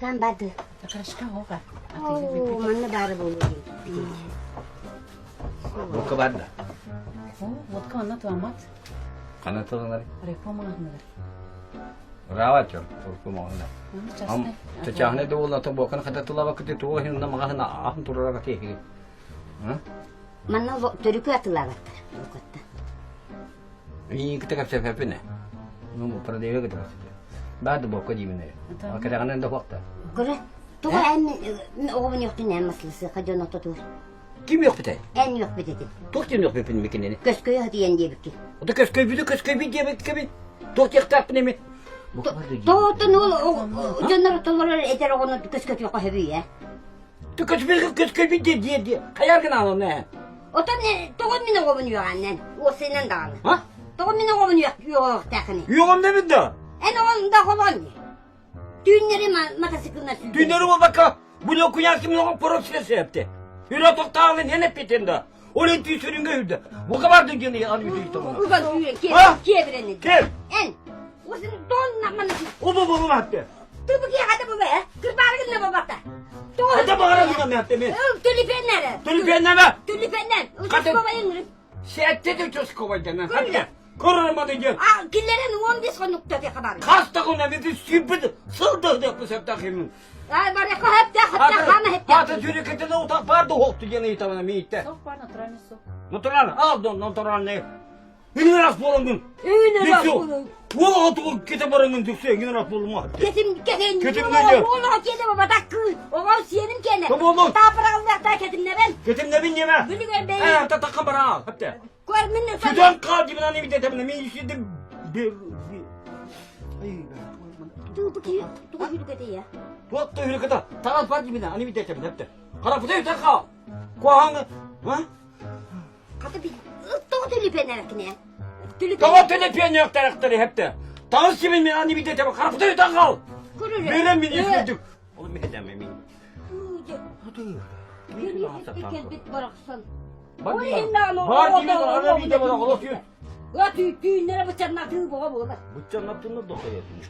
Sen badı. Takarışka hoga. Oo, manna bari bolu. Vodka var da. Vodka anlat amat. Kanatılınlar. Reforma anlat. Ravat yok. Korkma onda. Am Çasne. tecahne de ola ta bokan katatıla vakti tuğ hinna magahna ahın turara katı. Ha? Manna törükü atılar battı. Yokatta. İyi kita kapsa pepine. Numu para deve kita. Bad boka dibine. Akada da vakta. Göre. Tuğa en oğlum yoktu ne maslası. Kacan otur. Kim yok bite? En yok bir dedi. Doktor yok pepin mikini. Kösköyü hadi yenge bükki. O da kösköy bir diye beklebi. Doktor tapne mi? Bu kadar da. Doğdu ne o canları tolar eder onu köskö yok hebi ya. Tu kösköy bir diye. Kayar gına ne? O da ne doğum mine oğlum yok annen. O senin dağını. Ha? Doğum mine oğlum yok takını. Yok ne binde? En oğlum da olan ne? Düğünleri matasiklına sürdü. Dünleri o baka. Bu lokuyan kimin o prosesi yaptı. Hüra toktağını ne nepetinde. Oraya tüysürün göğüldü. Bu kadar da gene almış tamam. Ulan düğün Ha? kiyebirenli. Kim? En. O senin don namını. O bu hattı. Dur bakayım hadi bu be. Kırbargın ne babakta. Hadi bakalım ne yaptı mı? Tülipenler. Tülüpenle mi? Tülipenler. Ucuz Kadın- babayın. Sette de çöz kovaydan. Hadi. Korunamadı gel. Aa killerin 10 diskonlukta bir kadar. Kasta kona bizi süpürdü. Sıldı da bu septakinin. Ay bari hep de hana hep de. Hatta cürükete de utak vardı hoktu gene itamına miyitte. Sok var naturalni sok. Natural al don natural ne? Yine rast bolungun. Öyle bak Diksu. bunu. Bu atı kete barangın diksu yine rast bolungu hattı. Ketim. Ketim Oğlum, neydi? Oğlum kedi baba dakı. Oğlum siyenim kendi. Tamam, oğlum. Daha para almak da ketim ne ben. Ketim ne bin yeme. Bilmiyorum ben. He ta takım bara al hatta. Koyar minne sen. Sütan kal gibi nani bir detemle mi işidi. Ay Dur bakayım. Dur yürü gidi ya. Tuak da yürü kata. Tarat var gibi nani bir detemle hatta. Kara putayı takal. Kuahangı. Ha? Katı bir. Dur tülipenler akine. Tamam telepiyen yok taraktları hep de. Tanış gibi mi nani bir detemle. Kara putayı takal. Kurur. Böyle mi işledik? Oğlum bir demem mi? Hadi. Yürü gel bit bıraksın. Bak O ya. inna Var gibi ara bir de bana olasıyor. Ya düğünlere bıçakla tüy boğa boğa. Bıçağın attığında doktor yapıyor.